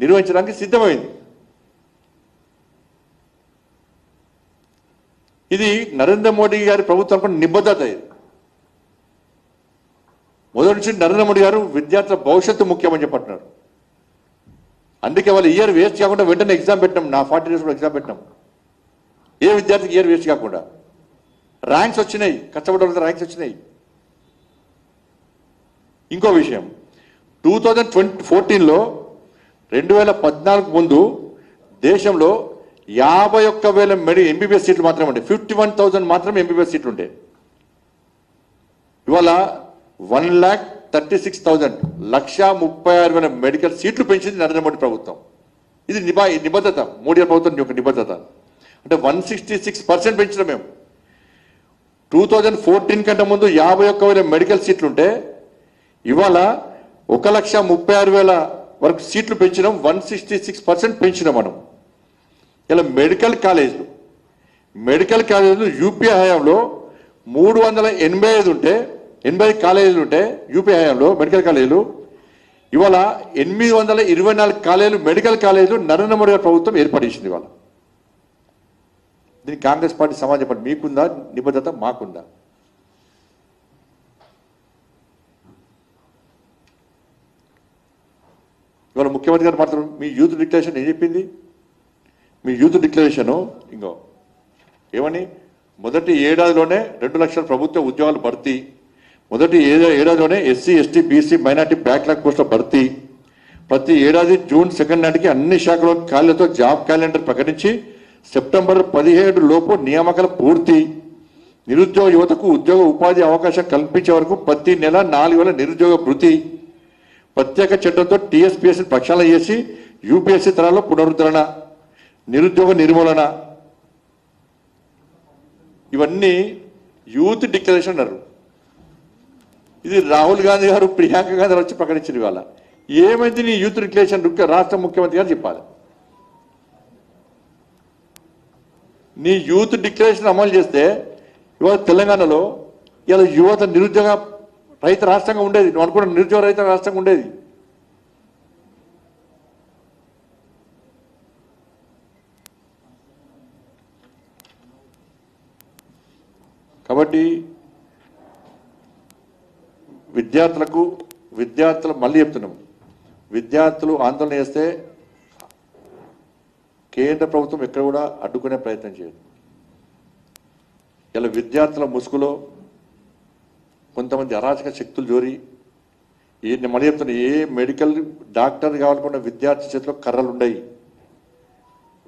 నిర్వహించడానికి సిద్ధమైంది. ఇది నరేంద్ర మోడీ గారి ప్రభుత్వం నిబద్ధత. ఇది మొదటి నుంచి నరేంద్ర మోడీ గారు విద్యార్థుల భవిష్యత్తు ముఖ్యమని చెప్పంటున్నారు. అందుకే వాళ్ళు ఇయర్ వేస్ట్ కాకుండా వెంటనే ఎగ్జామ్ పెట్టినాం. నా 40 డేస్ కూడా ఎగ్జామ్ పెట్టినాం. ఏ విద్యార్థికి ఇయర్ వేస్ట్ కాకుండా ర్యాంక్స్ వచ్చినాయి, కష్టపడ్డ ర్యాంక్స్ వచ్చినాయి. ఇంకో విషయం, 2014లో 2014 ముందు దేశంలో 51,000 ఎంబీబీఎస్ సీట్లు మాత్రమే ఉండే. 51,000 మాత్రమే ఎంబీబీఎస్ సీట్లు ఉండే. ఇవాళ 1,36,000 1,36,000 మెడికల్ సీట్లు పెంచింది నరేంద్ర మోడీ ప్రభుత్వం. ఇది నిబద్ధత, మోడీ ప్రభుత్వం యొక్క నిబద్ధత. అంటే 166% పెంచినాం మేము. 2014 కంటే ముందు 51,000 మెడికల్ సీట్లు ఉంటే ఇవాళ 1,36,000 వరకు సీట్లు పెంచినాం. 166% పెంచినాం మనం. ఇలా మెడికల్ కాలేజీలు యూపీఏ హయాంలో 385 ఉంటే 80 కాలేజీలు ఉంటే యూపీఏ హయాంలో మెడికల్ కాలేజీలు, ఇవాళ 824 కాలేజీలు మెడికల్ కాలేజీలు నరేంద్ర మోడీ గారి ప్రభుత్వం ఏర్పడేసింది. ఇవాళ దీనికి కాంగ్రెస్ పార్టీ సమాజం చెప్పండి, మీకుందా నిబద్ధత? మాకుందా? ఇవాళ ముఖ్యమంత్రి గారు మాత్రం మీ యూత్ డిక్లరేషన్ ఏం చెప్పింది? మీ యూత్ డిక్లరేషను ఇంకో ఏమని, మొదటి ఏడాదిలోనే 2 లక్షల ప్రభుత్వ ఉద్యోగాలు భర్తీ, మొదటి ఏడాదిలోనే SC ST BC minority backlog పోస్టుల భర్తీ, ప్రతి ఏడాది జూన్ 2 నాటికి అన్ని శాఖల ఖాళీలతో జాబ్ క్యాలెండర్ ప్రకటించి సెప్టెంబర్ 17 లోపు నియామకాల పూర్తి, నిరుద్యోగ యువతకు ఉద్యోగ ఉపాధి అవకాశం కల్పించే వరకు ప్రతి నెల 4,000 నిరుద్యోగ భృతి, ప్రత్యేక చట్టంతో టీఎస్పీఎస్సీ ప్రక్షాళన చేసి యూపీఎస్సీ తరాల్లో పునరుద్ధరణ, నిరుద్యోగ నిర్మూలన. ఇవన్నీ యూత్ డిక్లరేషన్ అన్నారు. ఇది రాహుల్ గాంధీ గారు ప్రియాంక గాంధీ గారు వచ్చి ప్రకటించారు. ఇవాళ ఏమైంది నీ యూత్ డిక్లరేషన్? రాష్ట్ర ముఖ్యమంత్రి గారు చెప్పాలి. నీ యూత్ డిక్లరేషన్ అమలు చేస్తే ఇవాళ తెలంగాణలో ఇలా యువత నిరుద్యోగ రహిత రాష్ట్రంగా ఉండేది. నువ్వు అనుకున్న నిరుద్యోగ రహిత రాష్ట్రంగా ఉండేది. కాబట్టి విద్యార్థులు మళ్ళీ చెప్తున్నాం, విద్యార్థులు ఆందోళన చేస్తే కేంద్ర ప్రభుత్వం ఎక్కడ కూడా అడ్డుకునే ప్రయత్నం చేయదు. ఇలా విద్యార్థుల ముసుగులో కొంతమంది అరాచక శక్తులు జోరి నేను మళ్ళీ చెప్తున్నా, ఏ మెడికల్ డాక్టర్ కావాలనుకున్న విద్యార్థి చేతిలో కర్రలు ఉండయి,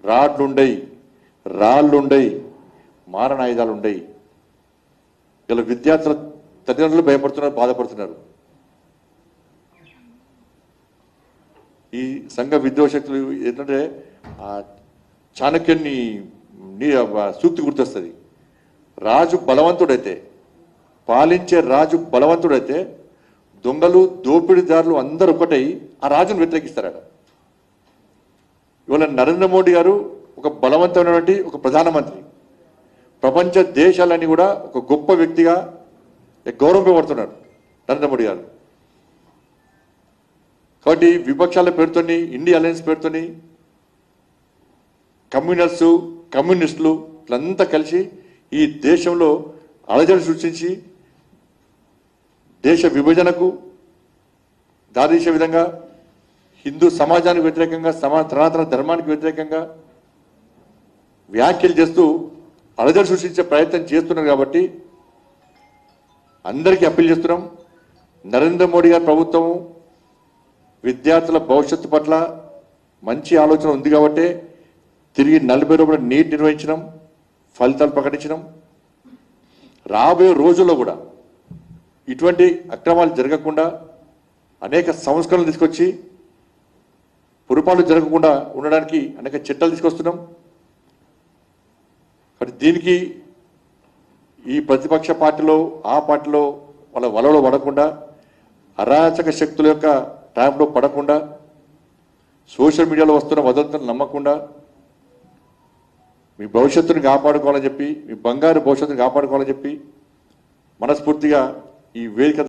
రాడ్లు ఉండయి, రాళ్ళు ఉండయి, మారణ ఆయుధాలు ఉండయి. ఇలా విద్యార్థుల తల్లిదండ్రులు భయపడుతున్నారు, బాధపడుతున్నారు. ఈ సంఘ విద్రోహ శక్తులు ఏంటంటే చాణక్యుని సూక్తి గుర్తొస్తుంది. రాజు బలవంతుడైతే, పాలించే రాజు బలవంతుడైతే దొంగలు దోపిడీదారులు అందరూ ఒకటై ఆ రాజును వ్యతిరేకిస్తారట. ఇవాళ నరేంద్ర మోడీ గారు ఒక బలవంతమైనటువంటి ఒక ప్రధానమంత్రి, ప్రపంచ దేశాలన్నీ కూడా ఒక గొప్ప వ్యక్తిగా గౌరవింపబడుతున్నారు నరేంద్ర మోడీ గారు. కాబట్టి విపక్షాల పేరుతోని, ఇండియా అలయన్స్ పేరుతోని కమ్యూనిస్టులు వీళ్ళంతా కలిసి ఈ దేశంలో అలజడి సృష్టించి దేశ విభజనకు దారితీసే విధంగా, హిందూ సమాజానికి వ్యతిరేకంగా, సనాతన ధర్మానికి వ్యతిరేకంగా వ్యాఖ్యలు చేస్తూ అలజడి సృష్టించే ప్రయత్నం చేస్తున్నారు. కాబట్టి అందరికీ అప్పీల్ చేస్తున్నాం, నరేంద్ర మోడీ గారి ప్రభుత్వం విద్యార్థుల భవిష్యత్తు పట్ల మంచి ఆలోచన ఉంది కాబట్టి తిరిగి 40 రోజులు నీట్ నిర్వహించడం, ఫలితాలు ప్రకటించడం. రాబోయే రోజుల్లో కూడా ఇటువంటి అక్రమాలు జరగకుండా అనేక సంస్కరణలు తీసుకొచ్చి పొరపాట్లు జరగకుండా ఉండడానికి అనేక చట్టాలు తీసుకొస్తున్నాం. కాబట్టి దీనికి ఈ ప్రతిపక్ష పార్టీలో ఆ పార్టీలో వాళ్ళ వలలో పడకుండా, అరాచక శక్తుల యొక్క ట్రాప్లో పడకుండా, సోషల్ మీడియాలో వస్తున్న వదంతులను నమ్మకుండా మీ భవిష్యత్తును కాపాడుకోవాలని చెప్పి, మీ బంగారు భవిష్యత్తును కాపాడుకోవాలని చెప్పి మనస్ఫూర్తిగా ఈ వేదిక